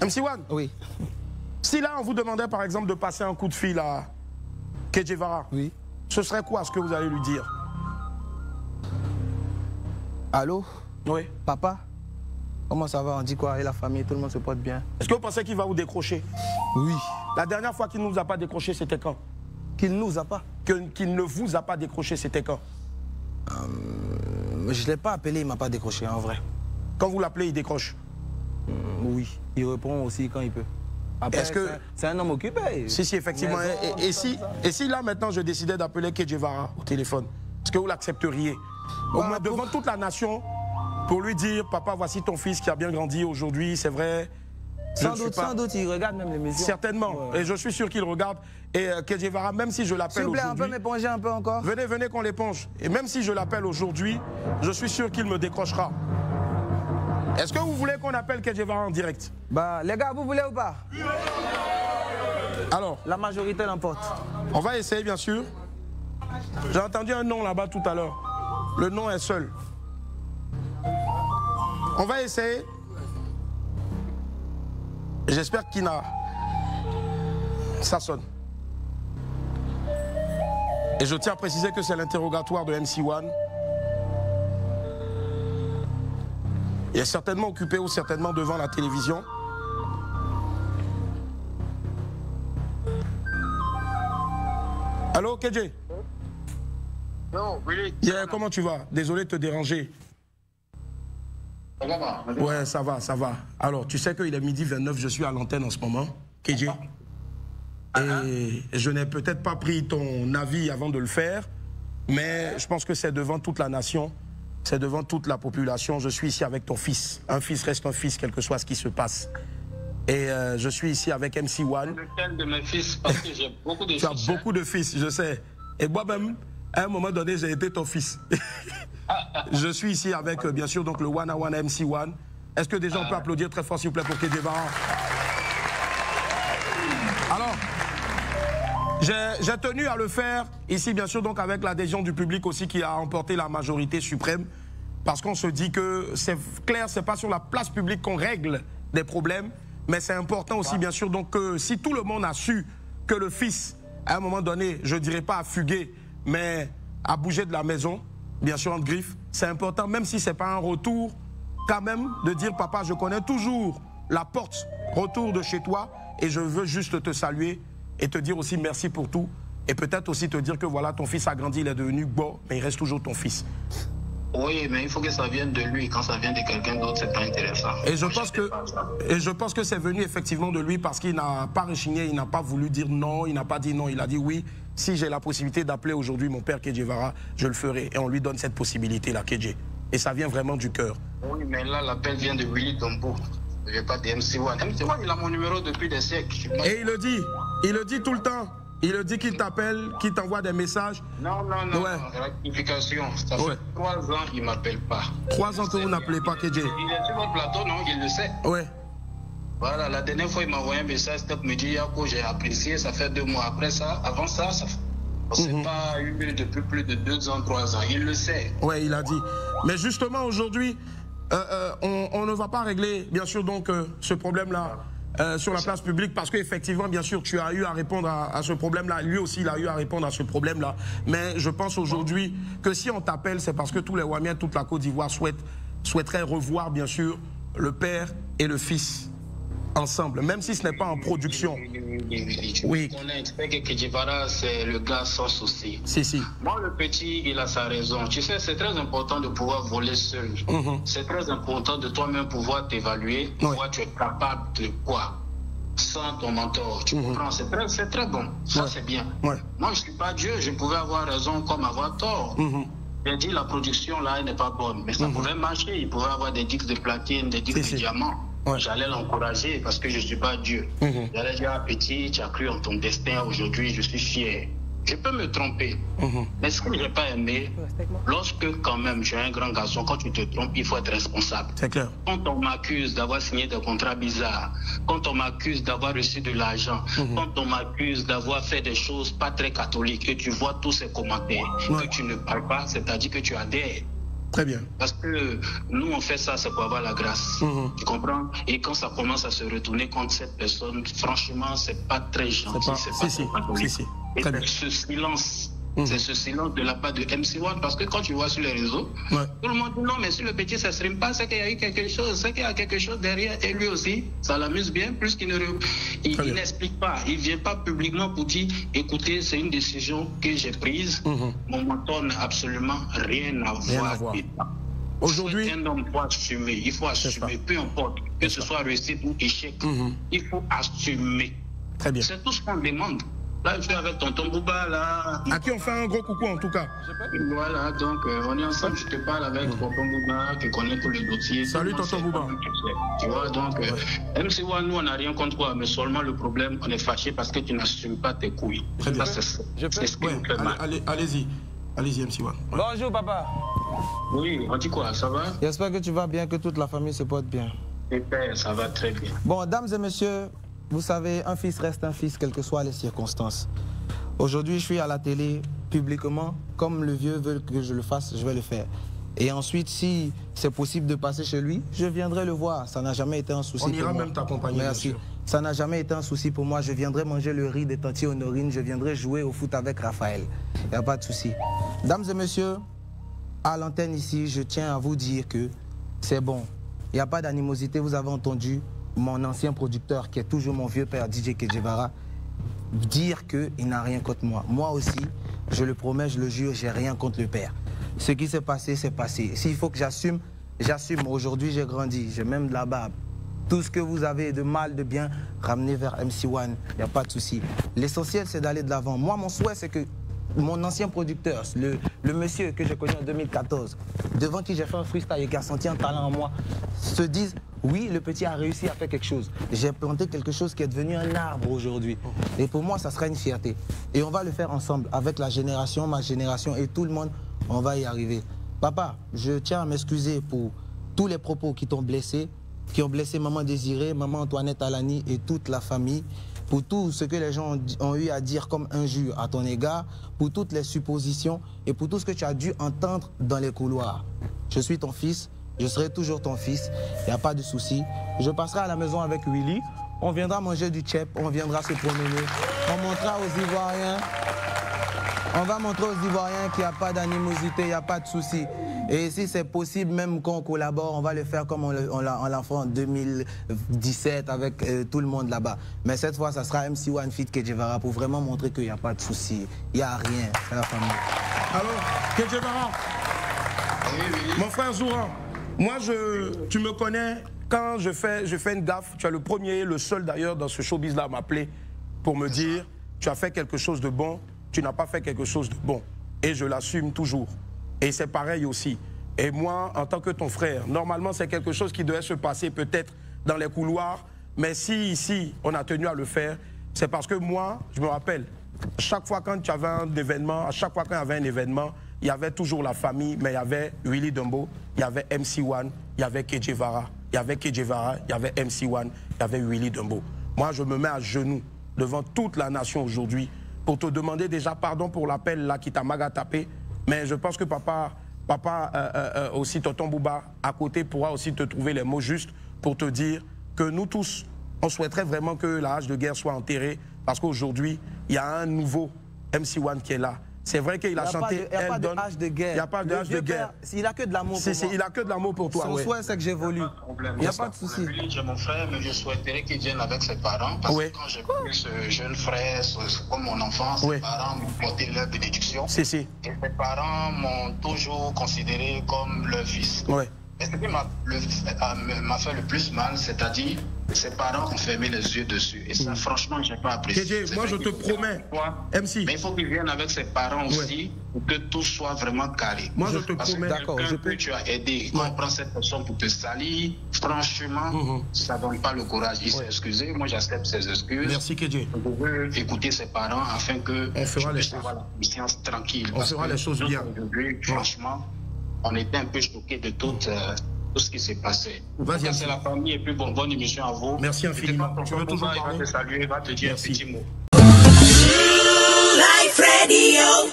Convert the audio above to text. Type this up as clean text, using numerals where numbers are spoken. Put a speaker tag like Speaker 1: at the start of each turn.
Speaker 1: MC1.
Speaker 2: Oui.
Speaker 1: Si là, on vous demandait par exemple de passer un coup de fil à Che Guevara,
Speaker 2: Oui.
Speaker 1: ce serait quoi ce que vous allez lui dire?
Speaker 2: Allô?
Speaker 1: Oui.
Speaker 2: Papa? Comment ça va? On dit quoi? Et la famille, tout le monde se porte bien?
Speaker 1: Est-ce que vous pensez qu'il va vous décrocher?
Speaker 2: Oui.
Speaker 1: La dernière fois qu'il ne nous a pas décroché, c'était quand?
Speaker 2: Qu'il nous a pas?
Speaker 1: Qu'il ne vous a pas décroché, c'était quand?
Speaker 2: Je ne l'ai pas appelé, il ne m'a pas décroché en vrai.
Speaker 1: Quand vous l'appelez, il décroche?
Speaker 2: Oui. Il répond aussi quand il peut. Après, c'est un homme occupé.
Speaker 1: Si, effectivement. Et si là, maintenant, je décidais d'appeler Che Guevara au téléphone, est-ce que vous l'accepteriez? Au moins devant toute la nation, pour lui dire, papa, voici ton fils qui a bien grandi aujourd'hui, c'est vrai.
Speaker 2: Sans doute, il regarde même l'émission.
Speaker 1: Certainement. Ouais. Et je suis sûr qu'il regarde. Et Che Guevara, même si je l'appelle aujourd'hui...
Speaker 2: S'il vous plaît, on peut m'éponger un peu encore?
Speaker 1: Venez qu'on l'éponge. Et même si je l'appelle aujourd'hui, je suis sûr qu'il me décrochera. Est-ce que vous voulez qu'on appelle Che Guevara en direct?
Speaker 2: Bah, les gars, vous voulez ou pas?
Speaker 1: Alors?
Speaker 2: La majorité l'emporte.
Speaker 1: On va essayer, bien sûr. J'ai entendu un nom là-bas tout à l'heure. Le nom est seul. On va essayer. J'espère qu'il n'a... Ça sonne. Et je tiens à préciser que c'est l'interrogatoire de MC1. Il est certainement occupé ou certainement devant la télévision. Allô, KJ?
Speaker 3: Non, oui.
Speaker 1: Yeah, comment tu vas? Désolé de te déranger.
Speaker 3: Ça va?
Speaker 1: Ouais, ça va, ça va. Alors, tu sais qu'il est midi 29, je suis à l'antenne en ce moment, KJ. Et je n'ai peut-être pas pris ton avis avant de le faire, mais je pense que c'est devant toute la nation, c'est devant toute la population. Je suis ici avec ton fils. Un fils reste un fils, quel que soit ce qui se passe. Et je suis ici avec MC1.
Speaker 3: Lequel de mes fils? Parce que j'ai beaucoup de fils.
Speaker 1: Tu as beaucoup de fils, je sais. Et moi-même, à un moment donné, j'ai été ton fils. Je suis ici avec, bien sûr, donc le One on One MC1. Est-ce que déjà on peut applaudir très fort, s'il vous plaît, pour Che Guevara? Alors, j'ai tenu à le faire ici, bien sûr, donc avec l'adhésion du public aussi qui a emporté la majorité suprême. Parce qu'on se dit que c'est clair, c'est pas sur la place publique qu'on règle des problèmes. Mais c'est important aussi, bien sûr, donc que si tout le monde a su que le fils, à un moment donné, je dirais pas à fuguer, mais à bouger de la maison, bien sûr, en griffe, c'est important, même si c'est pas un retour, quand même, de dire, papa, je connais toujours la porte retour de chez toi et je veux juste te saluer et te dire aussi merci pour tout. Et peut-être aussi te dire que voilà, ton fils a grandi, il est devenu beau, mais il reste toujours ton fils.
Speaker 3: Oui, mais il faut que ça vienne de lui. Quand ça vient de quelqu'un d'autre, c'est pas intéressant.
Speaker 1: Et je pense que c'est venu effectivement de lui parce qu'il n'a pas rechigné, il n'a pas voulu dire non, il n'a pas dit non, il a dit oui. Si j'ai la possibilité d'appeler aujourd'hui mon père Che Guevara, je le ferai. Et on lui donne cette possibilité-là, KJ. Et ça vient vraiment du cœur.
Speaker 3: Oui, mais là, l'appel vient de Willy Dombo. Je n'ai pas de MC1. MC1, il a mon numéro depuis des siècles.
Speaker 1: Et il le dit tout le temps. Il le dit qu'il t'appelle, qu'il t'envoie des messages.
Speaker 3: Non, rectification. Ça fait 3 ans qu'il ne m'appelle pas.
Speaker 1: 3 ans que vous n'appelez pas KJ.
Speaker 3: Il est sur votre plateau, non? Il le sait.
Speaker 1: Ouais.
Speaker 3: Voilà, la dernière fois, il m'a envoyé un message, Stop me dit, Yako, j'ai apprécié, ça fait 2 mois. Après ça, avant ça, on ne s'est pas eu depuis plus de 2 ans, 3 ans. Il le sait.
Speaker 1: Ouais, il a dit. Mais justement, aujourd'hui, on ne va pas régler, bien sûr, donc, ce problème-là sur la place publique, parce qu'effectivement, bien sûr, tu as eu à répondre à ce problème-là. Lui aussi, il a eu à répondre à ce problème-là. Mais je pense aujourd'hui que si on t'appelle, c'est parce que tous les Wamiens, toute la Côte d'Ivoire souhaiteraient revoir, bien sûr, le père et le fils ensemble, même si ce n'est pas en production.
Speaker 3: Oui. On a expliqué que Che Guevara, c'est le gars sans souci.
Speaker 1: Si.
Speaker 3: Moi, le petit, il a sa raison. Tu sais, c'est très important de pouvoir voler seul. C'est très important de toi-même pouvoir t'évaluer. Toi, tu es capable de quoi? Sans ton mentor. Tu comprends? C'est très bon. Ça, c'est bien. Moi, je ne suis pas Dieu. Je pouvais avoir raison comme avoir tort. J'ai dit, la production, là, elle n'est pas bonne. Mais ça pouvait marcher. Il pouvait avoir des disques de platine, des disques de diamant. J'allais l'encourager parce que je ne suis pas Dieu. J'allais dire, petit, tu as cru en ton destin, aujourd'hui je suis fier. Je peux me tromper. Mais ce que je n'ai pas aimé, lorsque quand même j'ai un grand garçon, quand tu te trompes, il faut être responsable.
Speaker 1: C'est clair.
Speaker 3: Quand on m'accuse d'avoir signé des contrats bizarres, quand on m'accuse d'avoir reçu de l'argent, quand on m'accuse d'avoir fait des choses pas très catholiques, que tu vois tous ces commentaires, que tu ne parles pas, c'est-à-dire que tu adhères.
Speaker 1: Très bien.
Speaker 3: Parce que nous, on fait ça, c'est pour avoir la grâce. Tu comprends? Et quand ça commence à se retourner contre cette personne, franchement, c'est pas très gentil. C'est pas très Et c'est ce silence. C'est ce silence de la part de MC1 parce que quand tu vois sur les réseaux, tout le monde dit non, mais si le petit ne s'exprime pas, c'est qu'il y a eu quelque chose, c'est qu'il y a quelque chose derrière. Et lui aussi, ça l'amuse bien, plus qu'il n'explique pas. Il ne vient pas publiquement pour dire écoutez, c'est une décision que j'ai prise. Mon mentor n'a absolument rien à voir. Aujourd'hui, un homme doit assumer. Il faut assumer, peu importe, que ce soit réussite ou échec. Il faut assumer.
Speaker 1: Très bien.
Speaker 3: C'est tout ce qu'on demande. Là, je suis avec tonton Bouba, là.
Speaker 1: À qui on fait un gros coucou, en tout cas.
Speaker 3: Voilà, donc on est ensemble. Je te parle avec tonton Bouba, qui connaît tous les dossiers.
Speaker 1: Salut, tonton Bouba.
Speaker 3: Tu vois, donc, MC1, nous, on n'a rien contre toi, mais seulement le problème, on est fâché parce que tu n'assumes pas tes couilles.
Speaker 1: Très bien.
Speaker 3: C'est ce qui nous fait mal.
Speaker 1: Allez-y. Allez-y, MC1.
Speaker 2: Bonjour, papa.
Speaker 3: Oui, on dit quoi, ça va?
Speaker 2: J'espère que tu vas bien, que toute la famille se porte bien.
Speaker 3: Super, ça va très bien.
Speaker 2: Bon, dames et messieurs, vous savez, un fils reste un fils, quelles que soient les circonstances. Aujourd'hui, je suis à la télé, publiquement, comme le vieux veut que je le fasse, je vais le faire. Et ensuite, si c'est possible de passer chez lui, je viendrai le voir. Ça n'a jamais été un souci pour moi.
Speaker 1: On ira même t'accompagner.
Speaker 2: Merci. Ça n'a jamais été un souci pour moi. Je viendrai manger le riz des tantiers Honorine, je viendrai jouer au foot avec Raphaël. Il n'y a pas de souci. Dames et messieurs, à l'antenne ici, je tiens à vous dire que c'est bon. Il n'y a pas d'animosité, vous avez entendu mon ancien producteur, qui est toujours mon vieux père, DJ Kedjevara, dire qu'il n'a rien contre moi. Moi aussi, je le promets, je le jure, j'ai rien contre le père. Ce qui s'est passé, c'est passé. S'il faut que j'assume, j'assume. Aujourd'hui, j'ai grandi, j'ai même de la barbe. Tout ce que vous avez de mal, de bien, ramenez vers MC1, il n'y a pas de souci. L'essentiel, c'est d'aller de l'avant. Moi, mon souhait, c'est que mon ancien producteur, le monsieur que j'ai connu en 2014, devant qui j'ai fait un freestyle et qui a senti un talent en moi, se dise, oui, le petit a réussi à faire quelque chose. J'ai planté quelque chose qui est devenu un arbre aujourd'hui. Et pour moi, ça sera une fierté. Et on va le faire ensemble, avec la génération, ma génération et tout le monde, on va y arriver. Papa, je tiens à m'excuser pour tous les propos qui t'ont blessé, qui ont blessé Maman Désirée, Maman Antoinette Alani et toute la famille, pour tout ce que les gens ont eu à dire comme injure à ton égard, pour toutes les suppositions et pour tout ce que tu as dû entendre dans les couloirs. Je suis ton fils, je serai toujours ton fils, il n'y a pas de souci. Je passerai à la maison avec Willy, on viendra manger du tchèp, on viendra se promener, on montrera aux Ivoiriens, on va montrer aux Ivoiriens qu'il n'y a pas d'animosité, il n'y a pas de souci. Et si c'est possible, même qu'on collabore, on va le faire comme on l'a fait en 2017 avec tout le monde là-bas. Mais cette fois, ça sera MC1 Feat Kedjevara pour vraiment montrer qu'il n'y a pas de souci. Il n'y a rien, c'est la famille.
Speaker 1: Alors, Kedjevara, mon frère Zouran, moi, tu me connais, quand je fais une gaffe, tu es le premier, le seul d'ailleurs dans ce showbiz-là à m'appeler pour me dire, tu as fait quelque chose de bon, tu n'as pas fait quelque chose de bon. Et je l'assume toujours. Et c'est pareil aussi. Et moi, en tant que ton frère, normalement, c'est quelque chose qui devait se passer peut-être dans les couloirs. Mais si ici, on a tenu à le faire, c'est parce que moi, je me rappelle, chaque fois quand tu avais un événement, à chaque fois qu'il y avait un événement, il y avait toujours la famille, mais il y avait Willy Dembo, il y avait MC1, il y avait Kedjevara, il y avait Kedjevara, il y avait MC1, il y avait Willy Dembo. Moi, je me mets à genoux devant toute la nation aujourd'hui pour te demander déjà pardon pour l'appel là qui t'a maga tapé. Mais je pense que papa aussi, tonton Bouba, à côté, pourra aussi te trouver les mots justes pour te dire que nous tous, on souhaiterait vraiment que la hache de guerre soit enterrée parce qu'aujourd'hui, il y a un nouveau MC1 qui est là. C'est vrai qu'il a chanté.
Speaker 2: Il n'y a pas de hache de guerre.
Speaker 1: Il n'y a pas de hache de guerre.
Speaker 2: Il n'a que de l'amour pour moi.
Speaker 1: Il n'a que de l'amour pour toi.
Speaker 2: Son souhait, c'est que j'évolue. Il n'y a pas de souci.
Speaker 3: J'ai mon frère, mais je souhaiterais qu'il vienne avec ses parents. Parce que quand j'ai connu ce jeune frère, comme mon enfant, ses parents m'ont porté leur bénédiction. Et ses parents m'ont toujours considéré comme leur fils. Et ce qui m'a fait le plus mal, c'est-à-dire ses parents ont fermé les yeux dessus. Et ça, franchement, je n'ai pas apprécié.
Speaker 1: Kédé, moi, je te promets, MC.
Speaker 3: Mais il faut qu'il vienne avec ses parents aussi, pour que tout soit vraiment carré.
Speaker 1: Moi, je te promets.
Speaker 3: D'accord. Que tu as aidé, quand on prend cette personne pour te salir, franchement, ça ne donne pas le courage. Il s'est excusé. Moi, j'accepte ses excuses.
Speaker 1: Merci, Kédé.
Speaker 3: Je veux écouter ses parents afin que
Speaker 1: on fera les choses.
Speaker 3: Avoir la conscience tranquille.
Speaker 1: On fera les choses bien.
Speaker 3: Franchement, on était un peu choqués de tout ce qui s'est passé.
Speaker 1: Vas-y,
Speaker 3: c'est la famille et puis bonne émission à vous.
Speaker 1: Merci infiniment. Tu veux toujours parler?
Speaker 3: Il va te saluer, il va te dire un petit mot.
Speaker 4: Life Radio.